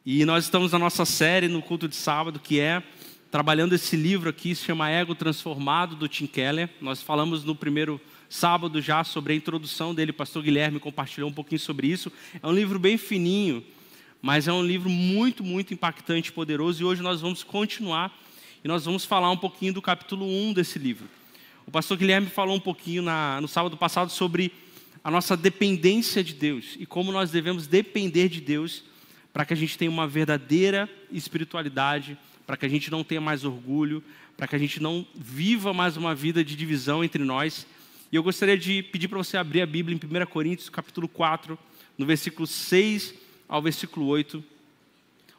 E nós estamos na nossa série no culto de sábado, que é trabalhando esse livro aqui, se chama Ego Transformado, do Tim Keller. Nós falamos no primeiro sábado já sobre a introdução dele, o pastor Guilherme compartilhou um pouquinho sobre isso. É um livro bem fininho, mas é um livro muito, muito impactante e poderoso. E hoje nós vamos continuar e nós vamos falar um pouquinho do capítulo 1 desse livro. O pastor Guilherme falou um pouquinho no sábado passado sobre a nossa dependência de Deus e como nós devemos depender de Deus para que a gente tenha uma verdadeira espiritualidade, para que a gente não tenha mais orgulho, para que a gente não viva mais uma vida de divisão entre nós. E eu gostaria de pedir para você abrir a Bíblia em 1 Coríntios, capítulo 4, no versículo 6 ao versículo 8,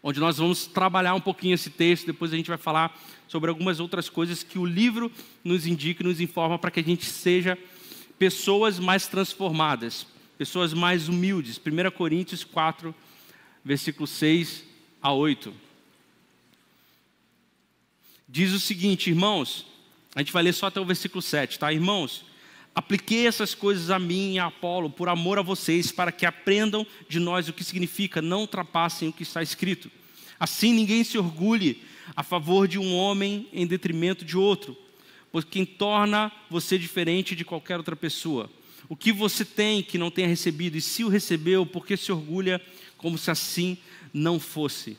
onde nós vamos trabalhar um pouquinho esse texto, depois a gente vai falar sobre algumas outras coisas que o livro nos indica e nos informa para que a gente seja pessoas mais transformadas, pessoas mais humildes. 1 Coríntios 4, versículo 6 a 8. Diz o seguinte, irmãos, a gente vai ler só até o versículo 7, tá? Irmãos, apliquei essas coisas a mim e a Apolo por amor a vocês, para que aprendam de nós o que significa não ultrapassem o que está escrito. Assim ninguém se orgulhe a favor de um homem em detrimento de outro, pois quem torna você diferente de qualquer outra pessoa. O que você tem que não tenha recebido, e se o recebeu, por que se orgulha como se assim não fosse?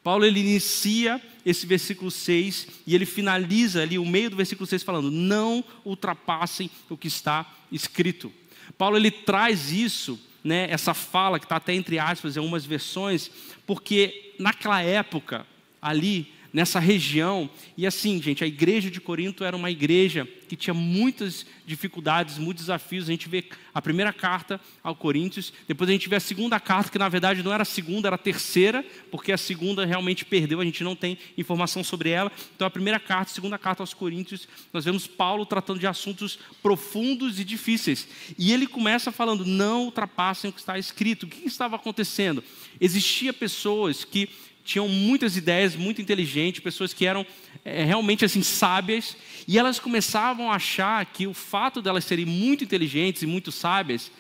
Paulo ele inicia esse versículo 6 e ele finaliza ali o meio do versículo 6 falando: não ultrapassem o que está escrito. Paulo ele traz isso, né, essa fala que está até entre aspas em algumas versões, porque naquela época ali, nessa região, e assim, gente, a igreja de Corinto era uma igreja que tinha muitas dificuldades, muitos desafios. A gente vê a primeira carta ao Coríntios, depois a gente vê a segunda carta, que na verdade não era a segunda, era a terceira, porque a segunda realmente perdeu, a gente não tem informação sobre ela. Então a primeira carta, a segunda carta aos Coríntios, nós vemos Paulo tratando de assuntos profundos e difíceis. E ele começa falando, não ultrapassem o que está escrito. O que estava acontecendo? Existia pessoas que tinham muitas ideias, muito inteligentes, pessoas que eram realmente assim sábias, e elas começavam a achar que o fato delas serem muito inteligentes e muito sábias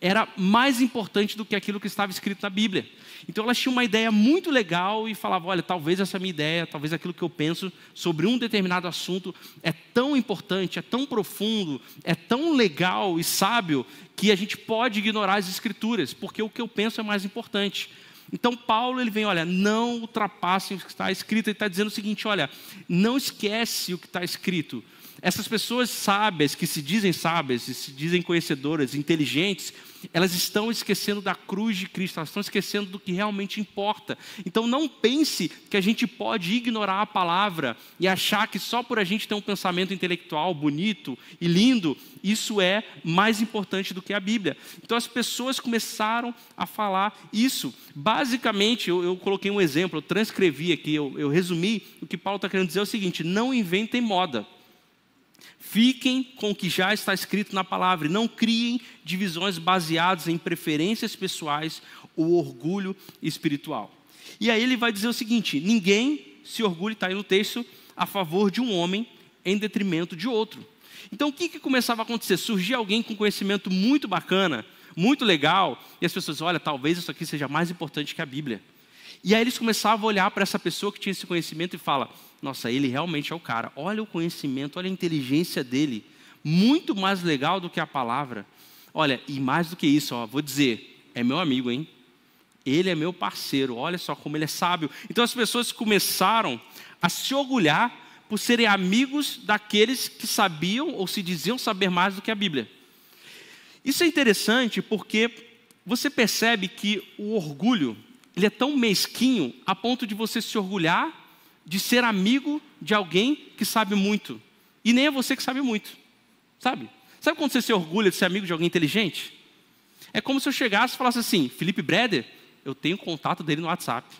era mais importante do que aquilo que estava escrito na Bíblia. Então elas tinham uma ideia muito legal e falavam, olha, talvez essa minha ideia, talvez aquilo que eu penso sobre um determinado assunto é tão importante, é tão profundo, é tão legal e sábio, que a gente pode ignorar as Escrituras, porque o que eu penso é mais importante. Então Paulo ele vem, olha, não ultrapassem o que está escrito. Ele está dizendo o seguinte, olha, não esquece o que está escrito. Essas pessoas sábias, que se dizem sábias, e se dizem conhecedoras, inteligentes, elas estão esquecendo da cruz de Cristo, elas estão esquecendo do que realmente importa. Então não pense que a gente pode ignorar a palavra e achar que só por a gente ter um pensamento intelectual bonito e lindo, isso é mais importante do que a Bíblia. Então as pessoas começaram a falar isso. Basicamente, eu coloquei um exemplo, eu transcrevi aqui, eu resumi, o que Paulo está querendo dizer é o seguinte, não inventem moda. Fiquem com o que já está escrito na palavra e não criem divisões baseadas em preferências pessoais ou orgulho espiritual. E aí ele vai dizer o seguinte, ninguém se orgulhe, está aí no texto, a favor de um homem em detrimento de outro. Então o que começava a acontecer? Surgia alguém com conhecimento muito bacana, muito legal, e as pessoas, olha, talvez isso aqui seja mais importante que a Bíblia. E aí eles começavam a olhar para essa pessoa que tinha esse conhecimento e falar, nossa, ele realmente é o cara, olha o conhecimento, olha a inteligência dele, muito mais legal do que a palavra. Olha, e mais do que isso, vou dizer, é meu amigo, hein? Ele é meu parceiro, olha só como ele é sábio. Então as pessoas começaram a se orgulhar por serem amigos daqueles que sabiam ou se diziam saber mais do que a Bíblia. Isso é interessante porque você percebe que o orgulho, ele é tão mesquinho a ponto de você se orgulhar de ser amigo de alguém que sabe muito. E nem é você que sabe muito, sabe? Sabe quando você se orgulha de ser amigo de alguém inteligente? É como se eu chegasse e falasse assim, Felipe Breder, eu tenho contato dele no WhatsApp.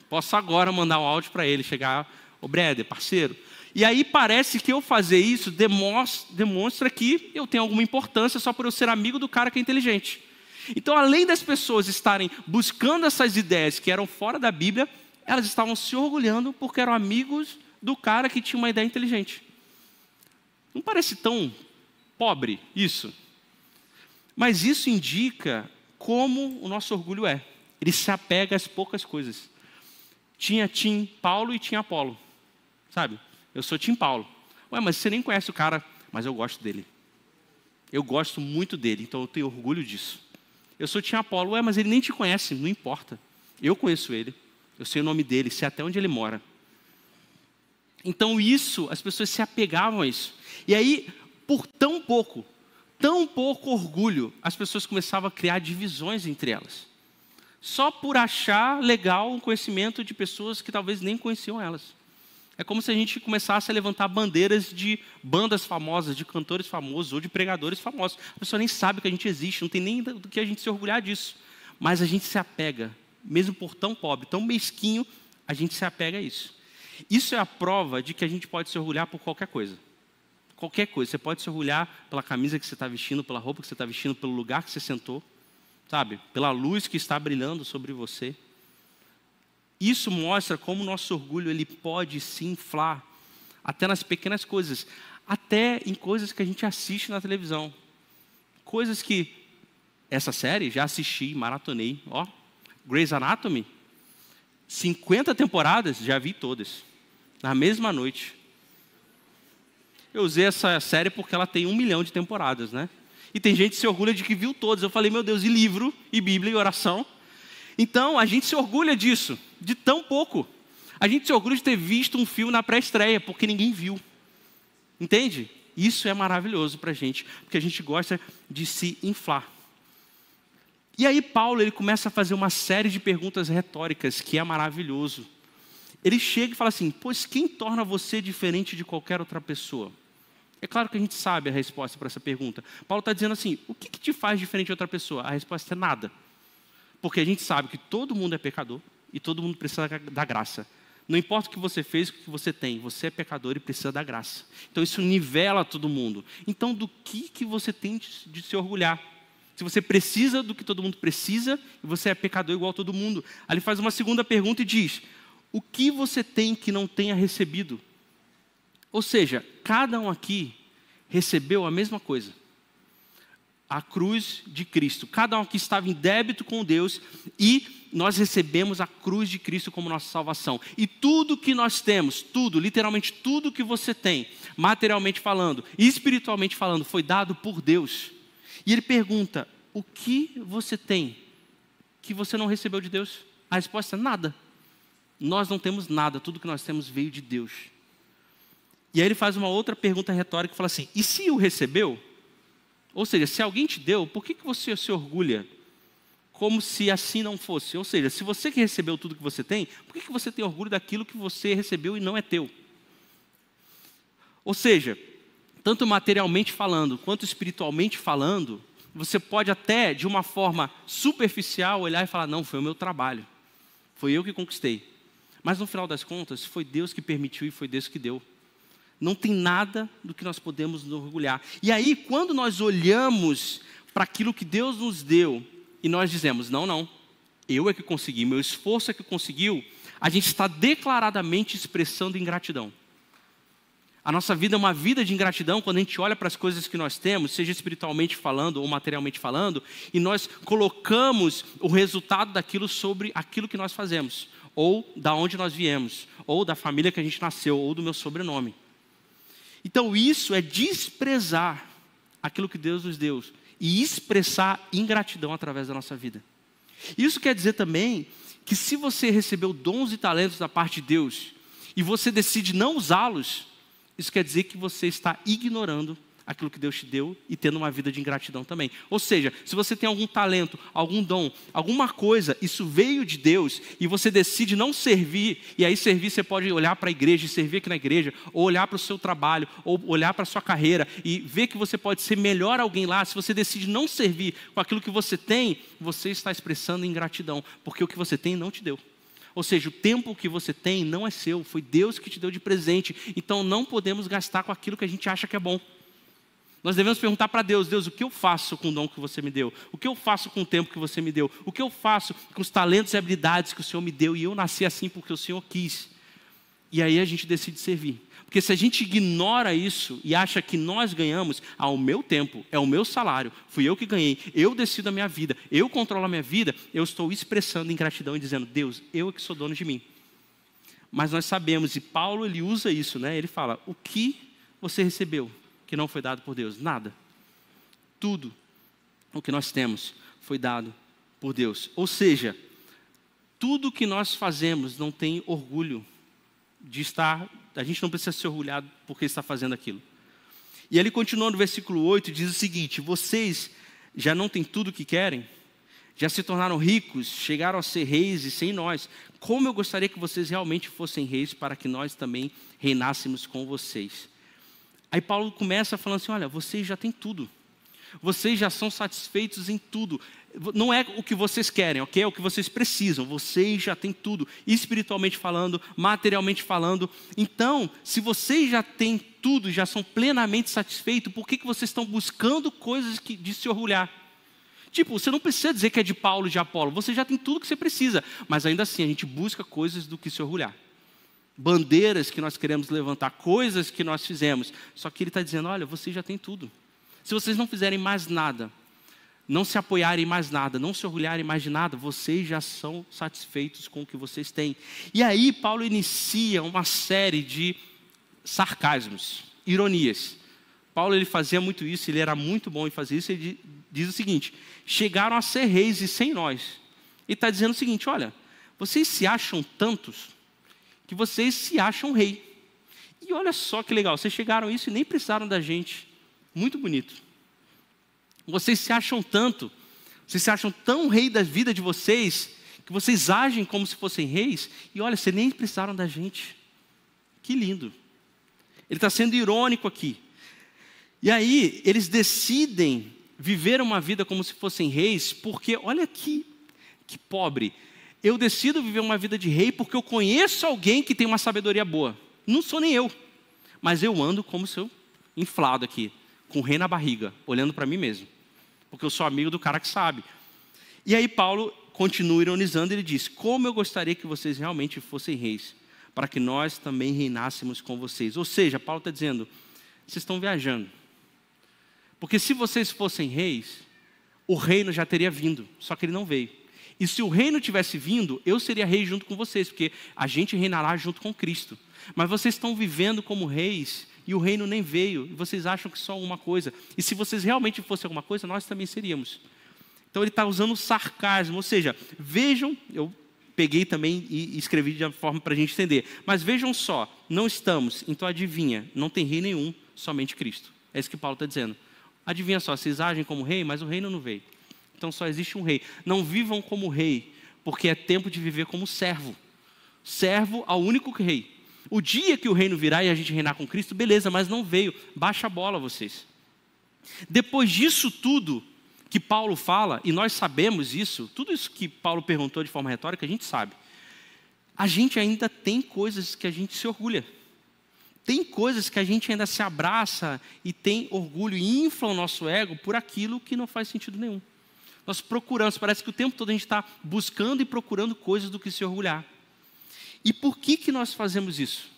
Posso agora mandar um áudio para ele, chegar, ô Breder, parceiro. E aí parece que eu fazer isso demonstra que eu tenho alguma importância só por eu ser amigo do cara que é inteligente. Então, além das pessoas estarem buscando essas ideias que eram fora da Bíblia, elas estavam se orgulhando porque eram amigos do cara que tinha uma ideia inteligente. Não parece tão pobre isso? Mas isso indica como o nosso orgulho é. Ele se apega às poucas coisas. Tinha Tim Paulo e tinha Apolo, sabe? Eu sou Tim Paulo. Ué, mas você nem conhece o cara, mas eu gosto dele. Eu gosto muito dele, então eu tenho orgulho disso. Eu sou Tim Apolo. Ué, mas ele nem te conhece, não importa. Eu conheço ele, eu sei o nome dele, sei até onde ele mora. Então isso, as pessoas se apegavam a isso. E aí, por tão pouco orgulho, as pessoas começavam a criar divisões entre elas. Só por achar legal o conhecimento de pessoas que talvez nem conheciam elas. É como se a gente começasse a levantar bandeiras de bandas famosas, de cantores famosos ou de pregadores famosos. A pessoa nem sabe que a gente existe, não tem nem do que a gente se orgulhar disso. Mas a gente se apega, mesmo por tão pobre, tão mesquinho, a gente se apega a isso. Isso é a prova de que a gente pode se orgulhar por qualquer coisa. Qualquer coisa. Você pode se orgulhar pela camisa que você está vestindo, pela roupa que você está vestindo, pelo lugar que você sentou, sabe? Pela luz que está brilhando sobre você. Isso mostra como o nosso orgulho ele pode se inflar, até nas pequenas coisas, até em coisas que a gente assiste na televisão. Coisas que, essa série, já assisti, maratonei. Ó, Grey's Anatomy, 50 temporadas, já vi todas, na mesma noite. Eu usei essa série porque ela tem 1 milhão de temporadas, né? E tem gente que se orgulha de que viu todas. Eu falei, meu Deus, e livro, e Bíblia, e oração. Então, a gente se orgulha disso, de tão pouco. A gente se orgulha de ter visto um filme na pré-estreia, porque ninguém viu. Entende? Isso é maravilhoso para a gente, porque a gente gosta de se inflar. E aí Paulo ele começa a fazer uma série de perguntas retóricas, que é maravilhoso. Ele chega e fala assim, pois quem torna você diferente de qualquer outra pessoa? É claro que a gente sabe a resposta para essa pergunta. Paulo está dizendo assim, o que te faz diferente de outra pessoa? A resposta é nada. Porque a gente sabe que todo mundo é pecador e todo mundo precisa da graça. Não importa o que você fez, o que você tem, você é pecador e precisa da graça. Então isso nivela todo mundo. Então do que você tem de se orgulhar? Se você precisa do que todo mundo precisa e você é pecador igual a todo mundo. Aí ele faz uma segunda pergunta e diz, o que você tem que não tenha recebido? Ou seja, cada um aqui recebeu a mesma coisa. A cruz de Cristo. Cada um aqui estava em débito com Deus e nós recebemos a cruz de Cristo como nossa salvação. E tudo que nós temos, tudo, literalmente tudo que você tem, materialmente falando, espiritualmente falando, foi dado por Deus. E ele pergunta, o que você tem que você não recebeu de Deus? A resposta é nada. Nós não temos nada, tudo que nós temos veio de Deus. E aí ele faz uma outra pergunta retórica e fala assim, e se o recebeu? Ou seja, se alguém te deu, por que você se orgulha? Como se assim não fosse. Ou seja, se você que recebeu tudo que você tem, por que você tem orgulho daquilo que você recebeu e não é teu? Ou seja, tanto materialmente falando, quanto espiritualmente falando, você pode até, de uma forma superficial, olhar e falar, não, foi o meu trabalho. Foi eu que conquistei. Mas no final das contas, foi Deus que permitiu e foi Deus que deu. Não tem nada do que nós podemos nos orgulhar. E aí, quando nós olhamos para aquilo que Deus nos deu, e nós dizemos, não, eu é que consegui, meu esforço é que conseguiu, a gente está declaradamente expressando ingratidão. A nossa vida é uma vida de ingratidão quando a gente olha para as coisas que nós temos, seja espiritualmente falando ou materialmente falando, e nós colocamos o resultado daquilo sobre aquilo que nós fazemos, ou da onde nós viemos, ou da família que a gente nasceu, ou do meu sobrenome. Então isso é desprezar aquilo que Deus nos deu e expressar ingratidão através da nossa vida. Isso quer dizer também que se você recebeu dons e talentos da parte de Deus e você decide não usá-los, isso quer dizer que você está ignorando aquilo que Deus te deu e tendo uma vida de ingratidão também. Ou seja, se você tem algum talento, algum dom, alguma coisa, isso veio de Deus e você decide não servir, e aí servir você pode olhar para a igreja e servir aqui na igreja, ou olhar para o seu trabalho, ou olhar para a sua carreira e ver que você pode ser melhor alguém lá. Se você decide não servir com aquilo que você tem, você está expressando ingratidão, porque o que você tem não te deu. Ou seja, o tempo que você tem não é seu, foi Deus que te deu de presente, então não podemos gastar com aquilo que a gente acha que é bom. Nós devemos perguntar para Deus, Deus, o que eu faço com o dom que você me deu? O que eu faço com o tempo que você me deu? O que eu faço com os talentos e habilidades que o Senhor me deu? E eu nasci assim porque o Senhor quis. E aí a gente decide servir. Porque se a gente ignora isso e acha que nós ganhamos ao meu tempo, é o meu salário, fui eu que ganhei, eu decido a minha vida, eu controlo a minha vida, eu estou expressando ingratidão e dizendo, Deus, eu é que sou dono de mim. Mas nós sabemos, e Paulo ele usa isso, né? Ele fala, o que você recebeu que não foi dado por Deus? Nada. Tudo o que nós temos foi dado por Deus. Ou seja, tudo que nós fazemos não tem orgulho de estar, a gente não precisa ser orgulhado porque está fazendo aquilo. E ele continua no versículo 8 e diz o seguinte, vocês já não têm tudo o que querem? Já se tornaram ricos, chegaram a ser reis e sem nós. Como eu gostaria que vocês realmente fossem reis para que nós também reinássemos com vocês. Aí Paulo começa falando assim, olha, vocês já têm tudo. Vocês já são satisfeitos em tudo. Não é o que vocês querem, ok? É o que vocês precisam. Vocês já têm tudo, espiritualmente falando, materialmente falando. Então, se vocês já têm tudo, já são plenamente satisfeitos, por que vocês estão buscando coisas de se orgulhar? Tipo, você não precisa dizer que é de Paulo e de Apolo. Você já tem tudo que você precisa. Mas ainda assim, a gente busca coisas do que se orgulhar. Bandeiras que nós queremos levantar, coisas que nós fizemos. Só que ele está dizendo, olha, vocês já têm tudo. Se vocês não fizerem mais nada, não se apoiarem em mais nada, não se orgulharem mais de nada, vocês já são satisfeitos com o que vocês têm. E aí Paulo inicia uma série de sarcasmos, ironias. Paulo ele fazia muito isso, ele era muito bom em fazer isso. Ele diz o seguinte, chegaram a ser reis e sem nós. Ele está dizendo o seguinte, olha, vocês se acham tantos que vocês se acham rei. E olha só que legal, vocês chegaram a isso e nem precisaram da gente. Muito bonito. Vocês se acham tanto, vocês se acham tão rei da vida de vocês, que vocês agem como se fossem reis, e olha, vocês nem precisaram da gente. Que lindo. Ele está sendo irônico aqui. E aí, eles decidem viver uma vida como se fossem reis, porque olha que pobre. Eu decido viver uma vida de rei porque eu conheço alguém que tem uma sabedoria boa. Não sou nem eu, mas eu ando como se eu inflado aqui, com o rei na barriga, olhando para mim mesmo. Porque eu sou amigo do cara que sabe. E aí Paulo continua ironizando, ele diz, como eu gostaria que vocês realmente fossem reis, para que nós também reinássemos com vocês. Ou seja, Paulo está dizendo, vocês estão viajando. Porque se vocês fossem reis, o reino já teria vindo, só que ele não veio. E se o reino tivesse vindo, eu seria rei junto com vocês, porque a gente reinará junto com Cristo. Mas vocês estão vivendo como reis, e o reino nem veio, e vocês acham que só alguma coisa. E se vocês realmente fossem alguma coisa, nós também seríamos. Então ele está usando sarcasmo, ou seja, vejam, eu peguei também e escrevi de uma forma para a gente entender. Mas vejam só, não estamos, então adivinha, não tem rei nenhum, somente Cristo. É isso que Paulo está dizendo. Adivinha só, vocês agem como rei, mas o reino não veio. Então só existe um rei. Não vivam como rei, porque é tempo de viver como servo. Servo ao único rei. O dia que o reino virá e a gente reinar com Cristo, beleza, mas não veio. Baixa a bola vocês. Depois disso tudo que Paulo fala, e nós sabemos isso, tudo isso que Paulo perguntou de forma retórica, a gente sabe. A gente ainda tem coisas que a gente se orgulha. Tem coisas que a gente ainda se abraça e tem orgulho e infla o nosso ego por aquilo que não faz sentido nenhum. Nós procuramos, parece que o tempo todo a gente está buscando e procurando coisas do que se orgulhar. E por que nós fazemos isso?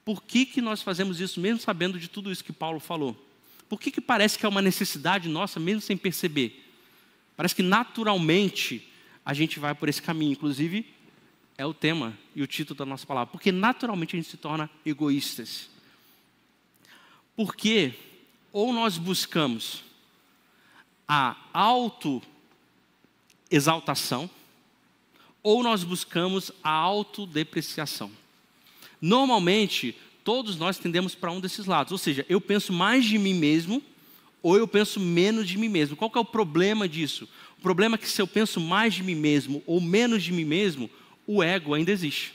Por que nós fazemos isso mesmo sabendo de tudo isso que Paulo falou? Por que parece que é uma necessidade nossa mesmo sem perceber? Parece que naturalmente a gente vai por esse caminho. Inclusive é o tema e o título da nossa palavra. Porque naturalmente a gente se torna egoístas. Porque ou nós buscamos a autoexaltação, ou nós buscamos a autodepreciação. Normalmente, todos nós tendemos para um desses lados. Ou seja, eu penso mais de mim mesmo, ou eu penso menos de mim mesmo. Qual que é o problema disso? O problema é que se eu penso mais de mim mesmo, ou menos de mim mesmo, o ego ainda existe.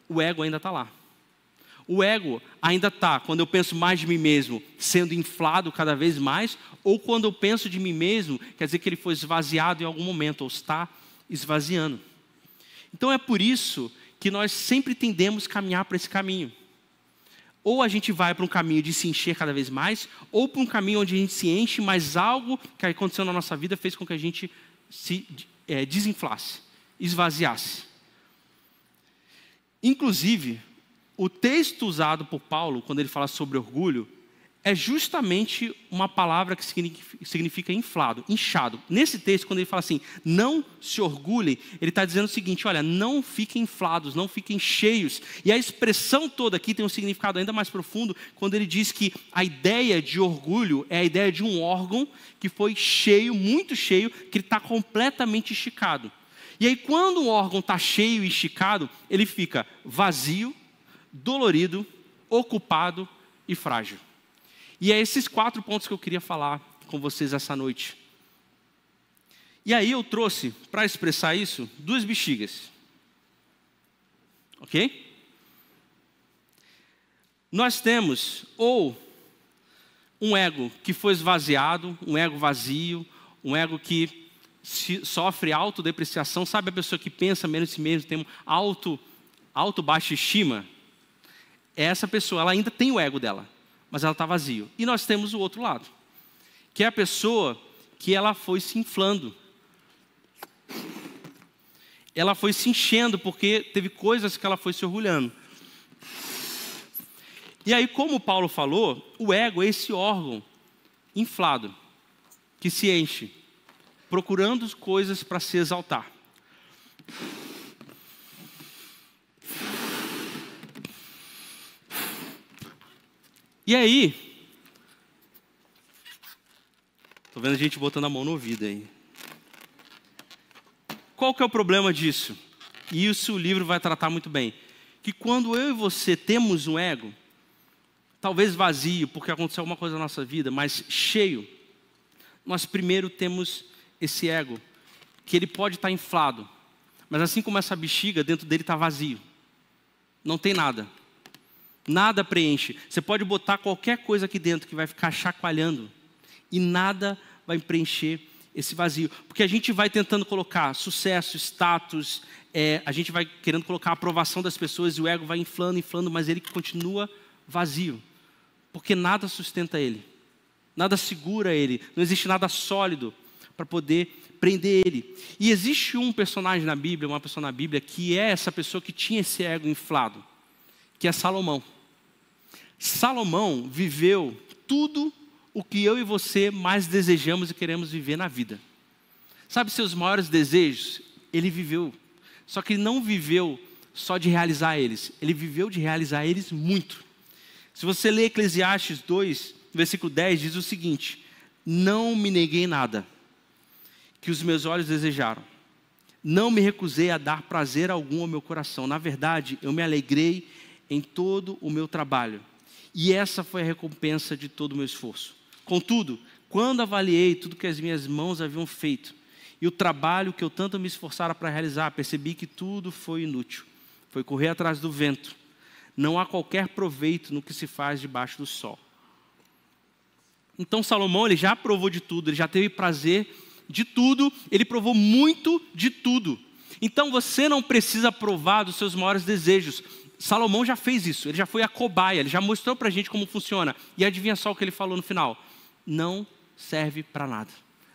O ego ainda está lá. O ego ainda está, quando eu penso mais de mim mesmo, sendo inflado cada vez mais, ou quando eu penso de mim mesmo, quer dizer que ele foi esvaziado em algum momento, ou está esvaziando. Então é por isso que nós sempre tendemos a caminhar para esse caminho. Ou a gente vai para um caminho de se encher cada vez mais, ou para um caminho onde a gente se enche, mas algo que aconteceu na nossa vida fez com que a gente se desinflasse, esvaziasse. Inclusive, o texto usado por Paulo, quando ele fala sobre orgulho, é justamente uma palavra que significa inflado, inchado. Nesse texto, quando ele fala assim, não se orgulhem, ele está dizendo o seguinte, olha, não fiquem inflados, não fiquem cheios. E a expressão toda aqui tem um significado ainda mais profundo, quando ele diz que a ideia de orgulho é a ideia de um órgão que foi cheio, muito cheio, que está completamente esticado. E aí, quando um órgão está cheio e esticado, ele fica vazio, dolorido, ocupado e frágil. E é esses 4 pontos que eu queria falar com vocês essa noite. E aí eu trouxe, para expressar isso, 2 bexigas. Ok? Nós temos ou um ego que foi esvaziado, um ego vazio, um ego que sofre autodepreciação. Sabe a pessoa que pensa menos em si mesmo, tem baixa estima? Essa pessoa, ela ainda tem o ego dela, mas ela está vazio. E nós temos o outro lado, que é a pessoa que ela foi se inflando. Ela foi se enchendo porque teve coisas que ela foi se orgulhando. E aí, como Paulo falou, o ego é esse órgão inflado, que se enche, procurando coisas para se exaltar. E aí, estou vendo a gente botando a mão no ouvido aí. Qual que é o problema disso? E isso o livro vai tratar muito bem. Que quando eu e você temos um ego, talvez vazio, porque aconteceu alguma coisa na nossa vida, mas cheio, nós primeiro temos esse ego, que ele pode estar inflado, mas assim como essa bexiga, dentro dele está vazio. Não tem nada. Nada preenche. Você pode botar qualquer coisa aqui dentro que vai ficar chacoalhando e nada vai preencher esse vazio. Porque a gente vai tentando colocar sucesso, status, a gente vai querendo colocar a aprovação das pessoas e o ego vai inflando, mas ele continua vazio. Porque nada sustenta ele. Nada segura ele. Não existe nada sólido para poder prender ele. E existe um personagem na Bíblia, uma pessoa na Bíblia, que é essa pessoa que tinha esse ego inflado, que é Salomão. Salomão viveu tudo o que eu e você mais desejamos e queremos viver na vida. Sabe seus maiores desejos? Ele viveu. Só que ele não viveu só de realizar eles. Ele viveu de realizar eles muito. Se você ler Eclesiastes 2, versículo 10, diz o seguinte: não me neguei nada que os meus olhos desejaram. Não me recusei a dar prazer algum ao meu coração. Na verdade, eu me alegrei em todo o meu trabalho. E essa foi a recompensa de todo o meu esforço. Contudo, quando avaliei tudo que as minhas mãos haviam feito e o trabalho que eu tanto me esforçara para realizar, percebi que tudo foi inútil. Foi correr atrás do vento. Não há qualquer proveito no que se faz debaixo do sol. Então Salomão, ele já provou de tudo, ele já teve prazer de tudo, ele provou muito de tudo. Então você não precisa provar dos seus maiores desejos. Salomão já fez isso, ele já foi a cobaia, ele já mostrou para a gente como funciona. E adivinha só o que ele falou no final? Não serve para nada,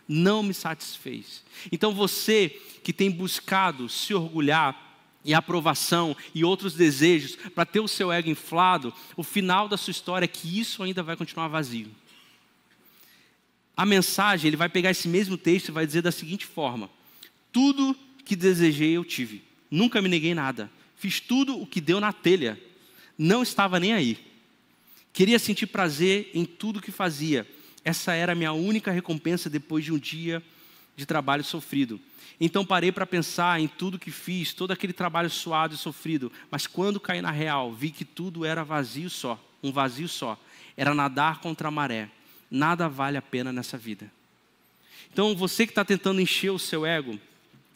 não me satisfez. Então você que tem buscado se orgulhar e aprovação e outros desejos para ter o seu ego inflado, o final da sua história é que isso ainda vai continuar vazio. A mensagem, ele vai pegar esse mesmo texto e vai dizer da seguinte forma: tudo que desejei eu tive, nunca me neguei nada. Fiz tudo o que deu na telha. Não estava nem aí. Queria sentir prazer em tudo que fazia. Essa era a minha única recompensa depois de um dia de trabalho sofrido. Então parei para pensar em tudo que fiz, todo aquele trabalho suado e sofrido. Mas quando caí na real, vi que tudo era vazio só, um vazio só. Era nadar contra a maré. Nada vale a pena nessa vida. Então você que está tentando encher o seu ego,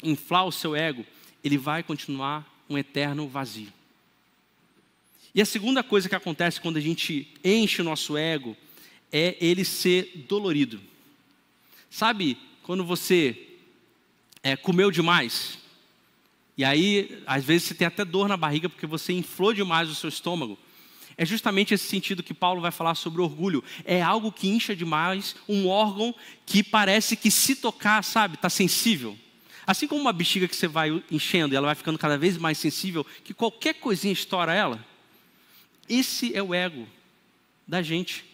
inflar o seu ego, ele vai continuar um eterno vazio. E a segunda coisa que acontece quando a gente enche o nosso ego é ele ser dolorido. Sabe quando você comeu demais? E aí, às vezes, você tem até dor na barriga porque você inflou demais o seu estômago. É justamente esse sentido que Paulo vai falar sobre orgulho. É algo que incha demais, um órgão que parece que se tocar, sabe, está sensível. Assim como uma bexiga que você vai enchendo e ela vai ficando cada vez mais sensível, que qualquer coisinha estoura ela. Esse é o ego da gente.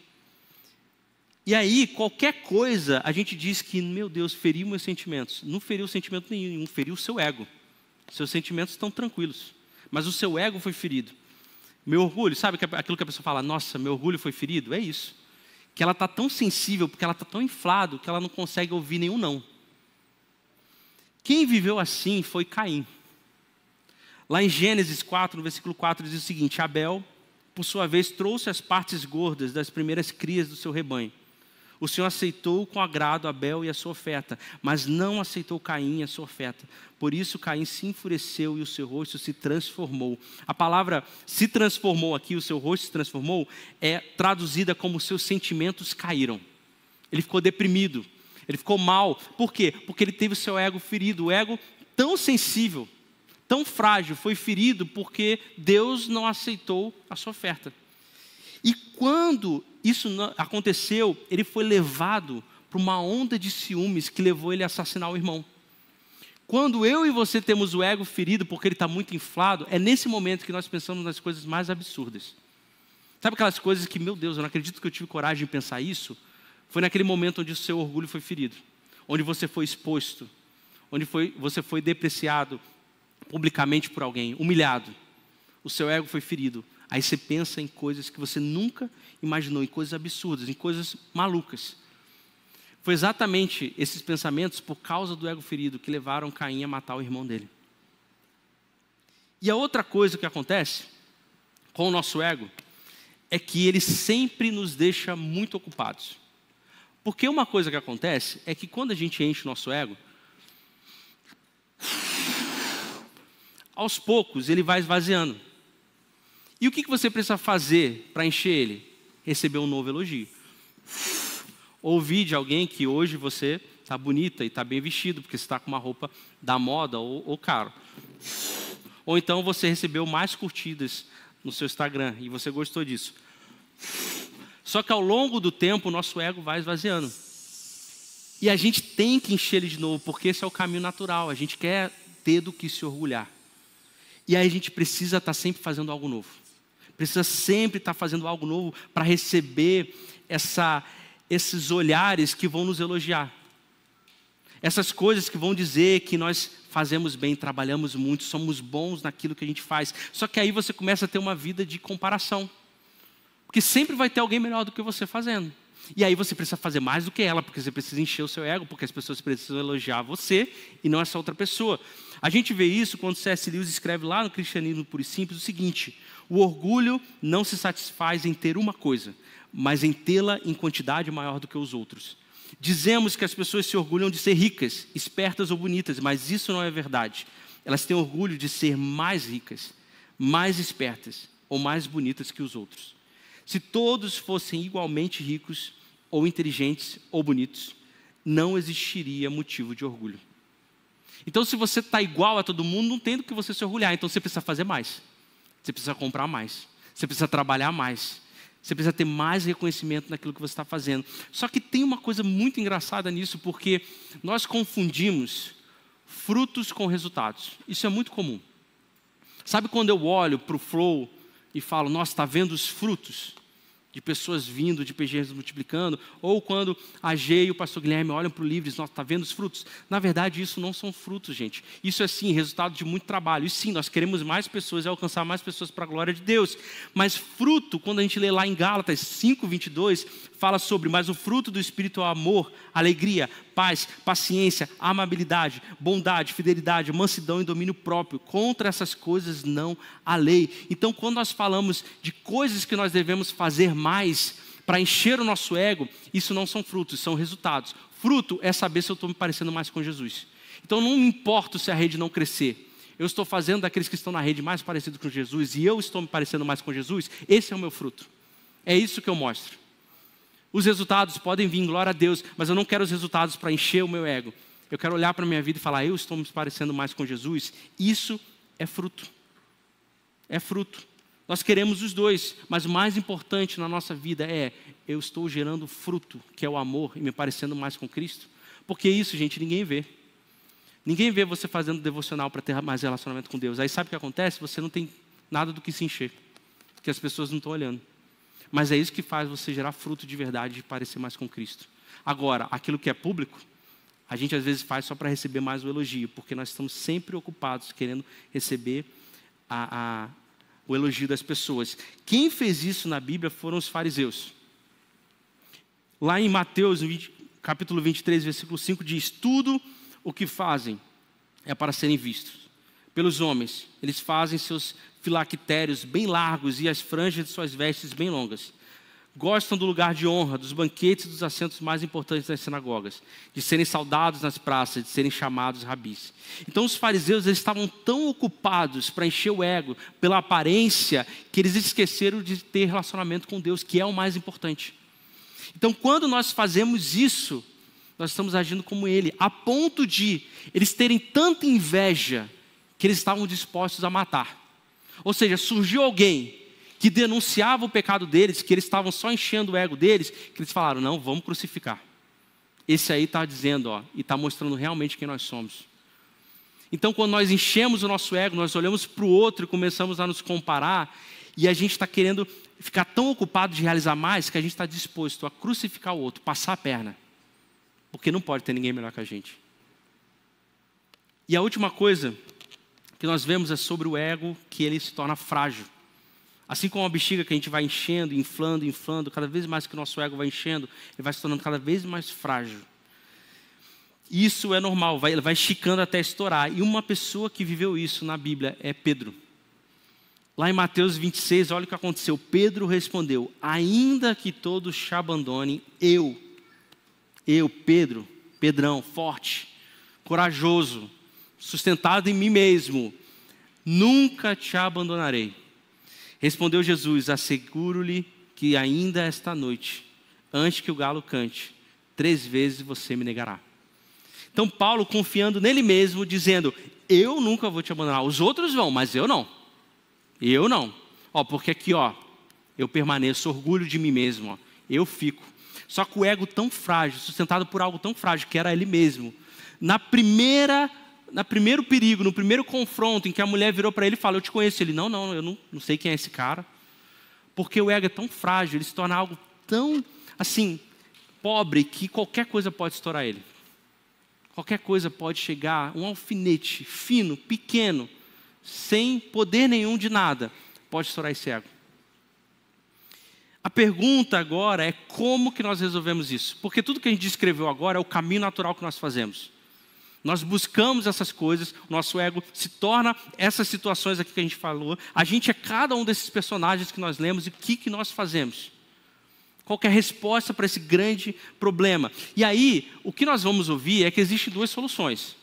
E aí, qualquer coisa, a gente diz que, meu Deus, feriu meus sentimentos. Não feriu sentimento nenhum, feriu o seu ego. Seus sentimentos estão tranquilos, mas o seu ego foi ferido. Meu orgulho, sabe aquilo que a pessoa fala, nossa, meu orgulho foi ferido? É isso. Que ela está tão sensível, porque ela está tão inflado, que ela não consegue ouvir nenhum não. Quem viveu assim foi Caim. Lá em Gênesis 4, no versículo 4, diz o seguinte: Abel, por sua vez, trouxe as partes gordas das primeiras crias do seu rebanho. O Senhor aceitou com agrado Abel e a sua oferta, mas não aceitou Caim e a sua oferta. Por isso Caim se enfureceu e o seu rosto se transformou. A palavra se transformou aqui, o seu rosto se transformou, é traduzida como seus sentimentos caíram. Ele ficou deprimido, ele ficou mal. Por quê? Porque ele teve o seu ego ferido. O ego tão sensível, tão frágil, foi ferido porque Deus não aceitou a sua oferta. E quando isso aconteceu, ele foi levado para uma onda de ciúmes que levou ele a assassinar o irmão. Quando eu e você temos o ego ferido porque ele está muito inflado, é nesse momento que nós pensamos nas coisas mais absurdas. Sabe aquelas coisas que, meu Deus, eu não acredito que eu tive coragem de pensar isso? Foi naquele momento onde o seu orgulho foi ferido, onde você foi exposto, onde você foi depreciado publicamente por alguém, humilhado. O seu ego foi ferido. Aí você pensa em coisas que você nunca imaginou, em coisas absurdas, em coisas malucas. Foi exatamente esses pensamentos, por causa do ego ferido, que levaram Caim a matar o irmão dele. E a outra coisa que acontece com o nosso ego é que ele sempre nos deixa muito ocupados. Porque uma coisa que acontece é que quando a gente enche o nosso ego, aos poucos ele vai esvaziando. E o que você precisa fazer para encher ele? Receber um novo elogio. Ouvir de alguém que hoje você está bonita e está bem vestido, porque você está com uma roupa da moda ou caro. Ou então você recebeu mais curtidas no seu Instagram e você gostou disso. Só que ao longo do tempo o nosso ego vai esvaziando. E a gente tem que encher ele de novo, porque esse é o caminho natural. A gente quer ter do que se orgulhar. E aí a gente precisa estar sempre fazendo algo novo. Precisa sempre estar fazendo algo novo para receber esses olhares que vão nos elogiar. Essas coisas que vão dizer que nós fazemos bem, trabalhamos muito, somos bons naquilo que a gente faz. Só que aí você começa a ter uma vida de comparação. Porque sempre vai ter alguém melhor do que você fazendo. E aí você precisa fazer mais do que ela, porque você precisa encher o seu ego, porque as pessoas precisam elogiar você e não essa outra pessoa. A gente vê isso quando C.S. Lewis escreve lá no Cristianismo Puro e Simples o seguinte: o orgulho não se satisfaz em ter uma coisa, mas em tê-la em quantidade maior do que os outros. Dizemos que as pessoas se orgulham de ser ricas, espertas ou bonitas, mas isso não é verdade. Elas têm orgulho de ser mais ricas, mais espertas ou mais bonitas que os outros. Se todos fossem igualmente ricos, ou inteligentes, ou bonitos, não existiria motivo de orgulho. Então, se você está igual a todo mundo, não tem do que você se orgulhar. Então, você precisa fazer mais. Você precisa comprar mais. Você precisa trabalhar mais. Você precisa ter mais reconhecimento naquilo que você está fazendo. Só que tem uma coisa muito engraçada nisso, porque nós confundimos frutos com resultados. Isso é muito comum. Sabe quando eu olho para o Flow e falo, nossa, está vendo os frutos de pessoas vindo, de PGs multiplicando? Ou quando a G e o pastor Guilherme olham para o livro e dizem, nossa, está vendo os frutos? Na verdade, isso não são frutos, gente. Isso é sim resultado de muito trabalho. E sim, nós queremos mais pessoas e alcançar mais pessoas para a glória de Deus. Mas fruto, quando a gente lê lá em Gálatas 5:22, fala sobre, mas o fruto do Espírito é o amor, alegria, paz, paciência, amabilidade, bondade, fidelidade, mansidão e domínio próprio. Contra essas coisas não há lei. Então, quando nós falamos de coisas que nós devemos fazer mais para encher o nosso ego, isso não são frutos, são resultados. Fruto é saber se eu estou me parecendo mais com Jesus. Então, não me importa se a rede não crescer. Eu estou fazendo daqueles que estão na rede mais parecido com Jesus e eu estou me parecendo mais com Jesus. Esse é o meu fruto. É isso que eu mostro. Os resultados podem vir, glória a Deus, mas eu não quero os resultados para encher o meu ego. Eu quero olhar para a minha vida e falar, eu estou me parecendo mais com Jesus. Isso é fruto. É fruto. Nós queremos os dois, mas o mais importante na nossa vida é, eu estou gerando fruto, que é o amor, e me parecendo mais com Cristo. Porque isso, gente, ninguém vê. Ninguém vê você fazendo devocional para ter mais relacionamento com Deus. Aí sabe o que acontece? Você não tem nada do que se encher. que as pessoas não estão olhando. Mas é isso que faz você gerar fruto de verdade, de parecer mais com Cristo. Agora, aquilo que é público, a gente às vezes faz só para receber mais o elogio, porque nós estamos sempre ocupados querendo receber o elogio das pessoas. Quem fez isso na Bíblia foram os fariseus. Lá em Mateus, capítulo 23, versículo 5, diz: tudo o que fazem é para serem vistos pelos homens. Eles fazem seus filactérios bem largos e as franjas de suas vestes bem longas. Gostam do lugar de honra, dos banquetes e dos assentos mais importantes das sinagogas, de serem saudados nas praças, de serem chamados rabis. Então os fariseus, eles estavam tão ocupados para encher o ego pela aparência, que eles esqueceram de ter relacionamento com Deus, que é o mais importante. Então quando nós fazemos isso, nós estamos agindo como ele, a ponto de eles terem tanta inveja, que eles estavam dispostos a matar. Ou seja, surgiu alguém que denunciava o pecado deles, que eles estavam só enchendo o ego deles, que eles falaram: não, vamos crucificar. Esse aí está dizendo, e está mostrando realmente quem nós somos. Então quando nós enchemos o nosso ego, nós olhamos para o outro e começamos a nos comparar, e a gente está querendo ficar tão ocupado de realizar mais, que a gente está disposto a crucificar o outro, passar a perna, porque não pode ter ninguém melhor que a gente. E a última coisa que nós vemos é sobre o ego, que ele se torna frágil. Assim como a bexiga que a gente vai enchendo, inflando, cada vez mais que o nosso ego vai enchendo, ele vai se tornando cada vez mais frágil. Isso é normal, ele vai esticando até estourar. E uma pessoa que viveu isso na Bíblia é Pedro. Lá em Mateus 26, olha o que aconteceu. Pedro respondeu: ainda que todos te abandonem, eu, Pedro, Pedrão, forte, corajoso, sustentado em mim mesmo, nunca te abandonarei. Respondeu Jesus: asseguro-lhe que ainda esta noite, antes que o galo cante, 3 vezes você me negará. Então Paulo, confiando nele mesmo, dizendo: eu nunca vou te abandonar. Os outros vão, mas eu não. Eu não. Porque aqui, eu permaneço, orgulho de mim mesmo, eu fico. Só que o ego tão frágil, sustentado por algo tão frágil, que era ele mesmo. No primeiro perigo, no primeiro confronto, em que a mulher virou para ele e falou: eu te conheço. Ele: não, eu não sei quem é esse cara. Porque o ego é tão frágil, ele se torna algo tão, assim, pobre, que qualquer coisa pode estourar ele. Qualquer coisa pode chegar, um alfinete fino, pequeno, sem poder nenhum de nada, pode estourar esse ego. A pergunta agora é: como que nós resolvemos isso? Porque tudo que a gente descreveu agora é o caminho natural que nós fazemos. Nós buscamos essas coisas, o nosso ego se torna essas situações aqui que a gente falou. A gente é cada um desses personagens que nós lemos, e o que nós fazemos? Qual que é a resposta para esse grande problema? E aí, o que nós vamos ouvir é que existem 2 soluções.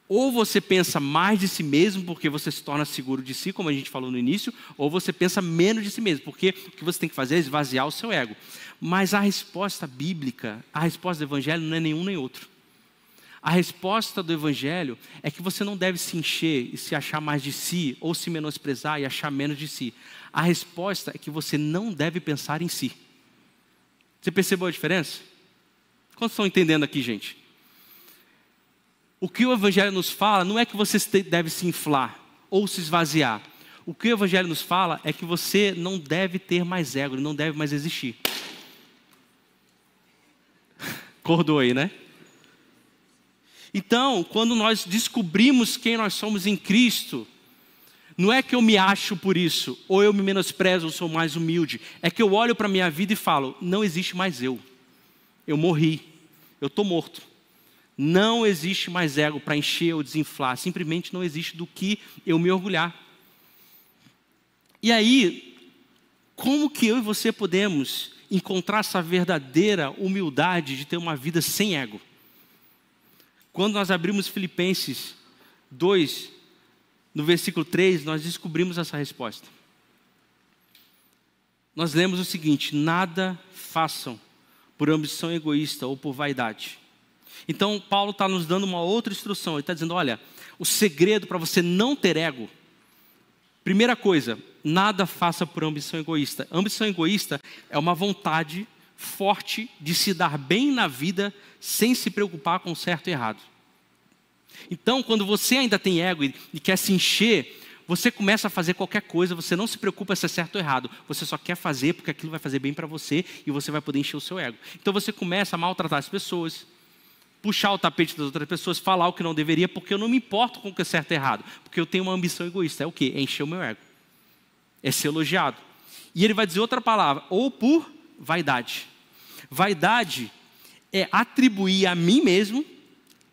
Ou você pensa mais de si mesmo, porque você se torna seguro de si, como a gente falou no início, ou você pensa menos de si mesmo, porque o que você tem que fazer é esvaziar o seu ego. Mas a resposta bíblica, a resposta do evangelho não é nenhum nem outro. A resposta do evangelho é que você não deve se encher e se achar mais de si, ou se menosprezar e achar menos de si. A resposta é que você não deve pensar em si. Você percebeu a diferença? Quantos estão entendendo aqui, gente? O que o evangelho nos fala não é que você deve se inflar ou se esvaziar. O que o evangelho nos fala é que você não deve ter mais ego, não deve mais existir. Acordou aí, né? Então, quando nós descobrimos quem nós somos em Cristo, não é que eu me acho por isso, ou eu me menosprezo, ou sou mais humilde. É que eu olho para a minha vida e falo: não existe mais eu. Eu morri, eu estou morto. Não existe mais ego para encher ou desinflar. Simplesmente não existe do que eu me orgulhar. E aí, como que eu e você podemos encontrar essa verdadeira humildade de ter uma vida sem ego? Quando nós abrimos Filipenses 2, no versículo 3, nós descobrimos essa resposta. Nós lemos o seguinte: nada façam por ambição egoísta ou por vaidade. Então Paulo está nos dando uma outra instrução. Ele está dizendo: olha, o segredo para você não ter ego, primeira coisa, nada faça por ambição egoísta. Ambição egoísta é uma vontade forte de se dar bem na vida sem se preocupar com o certo e errado. Então, quando você ainda tem ego e quer se encher, Você começa a fazer qualquer coisa, você não se preocupa se é certo ou errado. Você só quer fazer porque aquilo vai fazer bem para você e você vai poder encher o seu ego. Então você começa a maltratar as pessoas, puxar o tapete das outras pessoas, falar o que não deveria, porque eu não me importo com o que é certo e errado. Porque eu tenho uma ambição egoísta. É o quê? É encher o meu ego. É ser elogiado. E ele vai dizer outra palavra, ou por vaidade. Vaidade é atribuir a mim mesmo,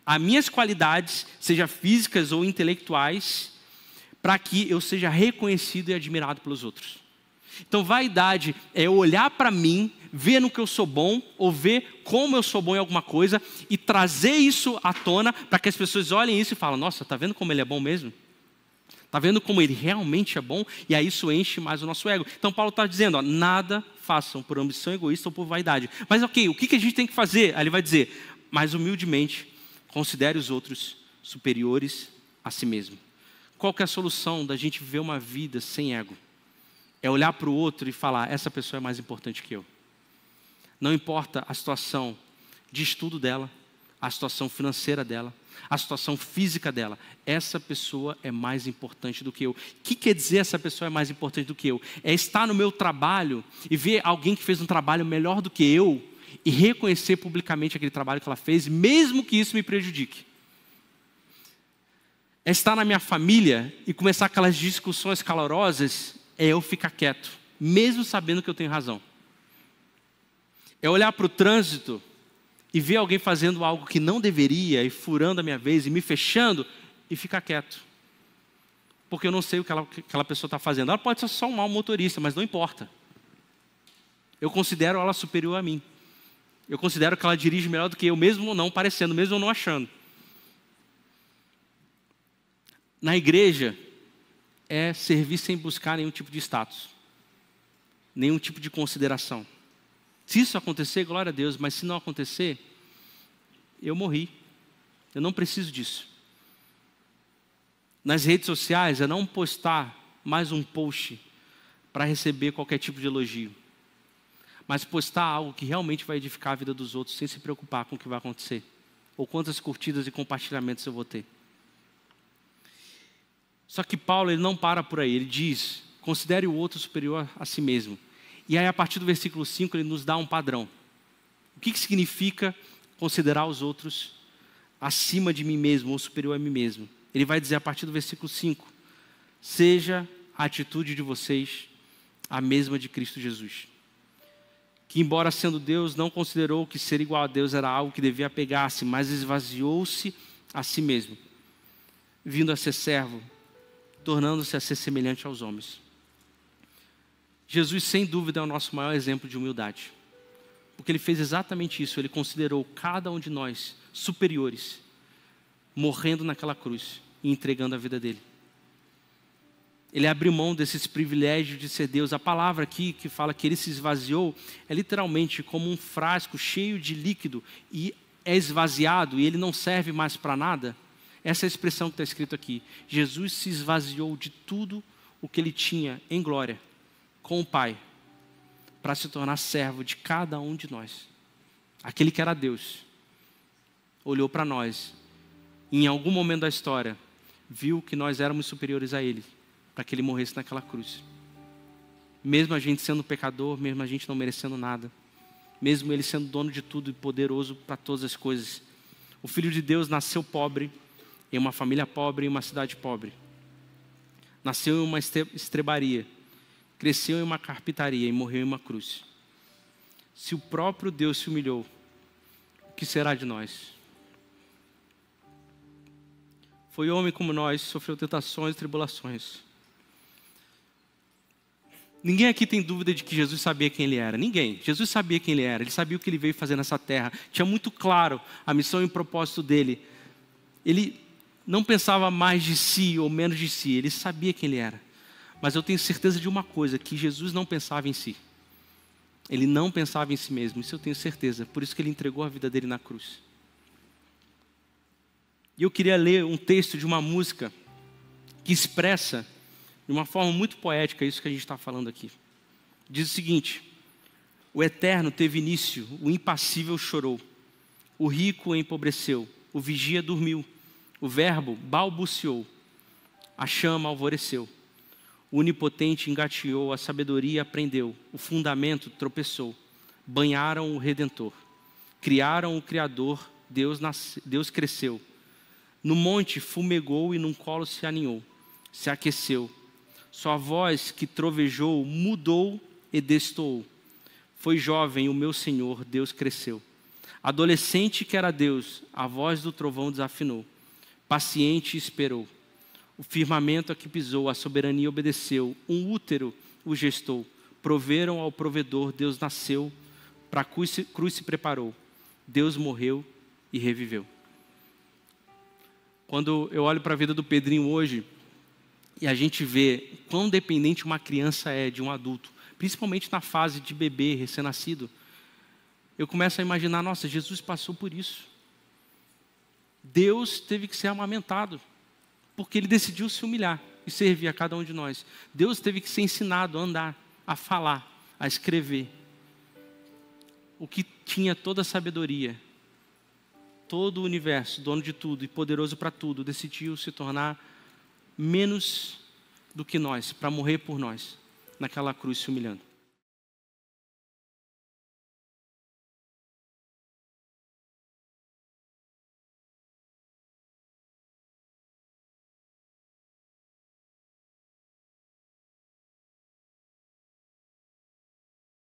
as minhas qualidades, seja físicas ou intelectuais, para que eu seja reconhecido e admirado pelos outros. Então, vaidade é eu olhar para mim, ver no que eu sou bom, ou ver como eu sou bom em alguma coisa, e trazer isso à tona, para que as pessoas olhem isso e falem, nossa, está vendo como ele é bom mesmo? Está vendo como ele realmente é bom? E aí isso enche mais o nosso ego. Então Paulo está dizendo, ó, nada façam por ambição egoísta ou por vaidade. Mas ok, o que a gente tem que fazer? Aí ele vai dizer, mas humildemente, considere os outros superiores a si mesmo. Qual que é a solução da gente viver uma vida sem ego? É olhar para o outro e falar, essa pessoa é mais importante que eu. Não importa a situação de estudo dela, a situação financeira dela, a situação física dela. Essa pessoa é mais importante do que eu. O que quer dizer essa pessoa é mais importante do que eu? É estar no meu trabalho e ver alguém que fez um trabalho melhor do que eu e reconhecer publicamente aquele trabalho que ela fez, mesmo que isso me prejudique. É estar na minha família e começar aquelas discussões calorosas, é eu ficar quieto, mesmo sabendo que eu tenho razão. É olhar para o trânsito e ver alguém fazendo algo que não deveria, e furando a minha vez, e me fechando, e ficar quieto. Porque eu não sei o que aquela pessoa está fazendo. Ela pode ser só um mau motorista, mas não importa. Eu considero ela superior a mim. Eu considero que ela dirige melhor do que eu, mesmo não parecendo, mesmo não achando. Na igreja, é servir sem buscar nenhum tipo de status. Nenhum tipo de consideração. Se isso acontecer, glória a Deus, mas se não acontecer, eu morri. Eu não preciso disso. Nas redes sociais, é não postar mais um post para receber qualquer tipo de elogio, mas postar algo que realmente vai edificar a vida dos outros, sem se preocupar com o que vai acontecer, ou quantas curtidas e compartilhamentos eu vou ter. Só que Paulo, ele não para por aí, ele diz, considere o outro superior a si mesmo. E aí, a partir do versículo 5, ele nos dá um padrão. O que significa considerar os outros acima de mim mesmo, ou superior a mim mesmo? Ele vai dizer a partir do versículo 5, seja a atitude de vocês a mesma de Cristo Jesus. Que embora sendo Deus, não considerou que ser igual a Deus era algo que devia apegar-se, mas esvaziou-se a si mesmo, vindo a ser servo, tornando-se a ser semelhante aos homens. Jesus, sem dúvida, é o nosso maior exemplo de humildade. Porque ele fez exatamente isso. Ele considerou cada um de nós superiores, morrendo naquela cruz e entregando a vida dele. Ele abriu mão desses privilégios de ser Deus. A palavra aqui que fala que ele se esvaziou é literalmente como um frasco cheio de líquido e é esvaziado e ele não serve mais para nada. Essa é a expressão que está escrito aqui. Jesus se esvaziou de tudo o que ele tinha em glória com o Pai, para se tornar servo de cada um de nós. Aquele que era Deus, olhou para nós, e em algum momento da história, viu que nós éramos superiores a Ele, para que Ele morresse naquela cruz. Mesmo a gente sendo pecador, mesmo a gente não merecendo nada, mesmo Ele sendo dono de tudo e poderoso para todas as coisas. O Filho de Deus nasceu pobre, em uma família pobre, em uma cidade pobre. Nasceu em uma estrebaria. Cresceu em uma carpintaria e morreu em uma cruz. Se o próprio Deus se humilhou, o que será de nós? Foi homem como nós, sofreu tentações e tribulações. Ninguém aqui tem dúvida de que Jesus sabia quem ele era. Ninguém. Jesus sabia quem ele era. Ele sabia o que ele veio fazer nessa terra. Tinha muito claro a missão e o propósito dele. Ele não pensava mais de si ou menos de si. Ele sabia quem ele era. Mas eu tenho certeza de uma coisa, que Jesus não pensava em si. Ele não pensava em si mesmo, isso eu tenho certeza. Por isso que ele entregou a vida dele na cruz. E eu queria ler um texto de uma música que expressa, de uma forma muito poética, isso que a gente está falando aqui. Diz o seguinte: o eterno teve início, o impassível chorou, o rico empobreceu, o vigia dormiu, o verbo balbuciou. A chama alvoreceu. O onipotente engateou, a sabedoria aprendeu, o fundamento tropeçou. Banharam o Redentor. Criaram o Criador, Deus cresceu. No monte fumegou e num colo se aninhou. Se aqueceu. Sua voz que trovejou mudou e destoou. Foi jovem o meu Senhor, Deus cresceu. Adolescente que era Deus, a voz do trovão desafinou. Paciente esperou. O firmamento a que pisou, a soberania obedeceu. Um útero o gestou. Proveram ao provedor, Deus nasceu. Para a cruz se preparou. Deus morreu e reviveu. Quando eu olho para a vida do Pedrinho hoje, e a gente vê quão dependente uma criança é de um adulto, principalmente na fase de bebê, recém-nascido, eu começo a imaginar, nossa, Jesus passou por isso. Deus teve que ser amamentado, porque Ele decidiu se humilhar e servir a cada um de nós. Deus teve que ser ensinado a andar, a falar, a escrever. O que tinha toda a sabedoria, todo o universo, dono de tudo e poderoso para tudo, decidiu se tornar menos do que nós, para morrer por nós, naquela cruz se humilhando.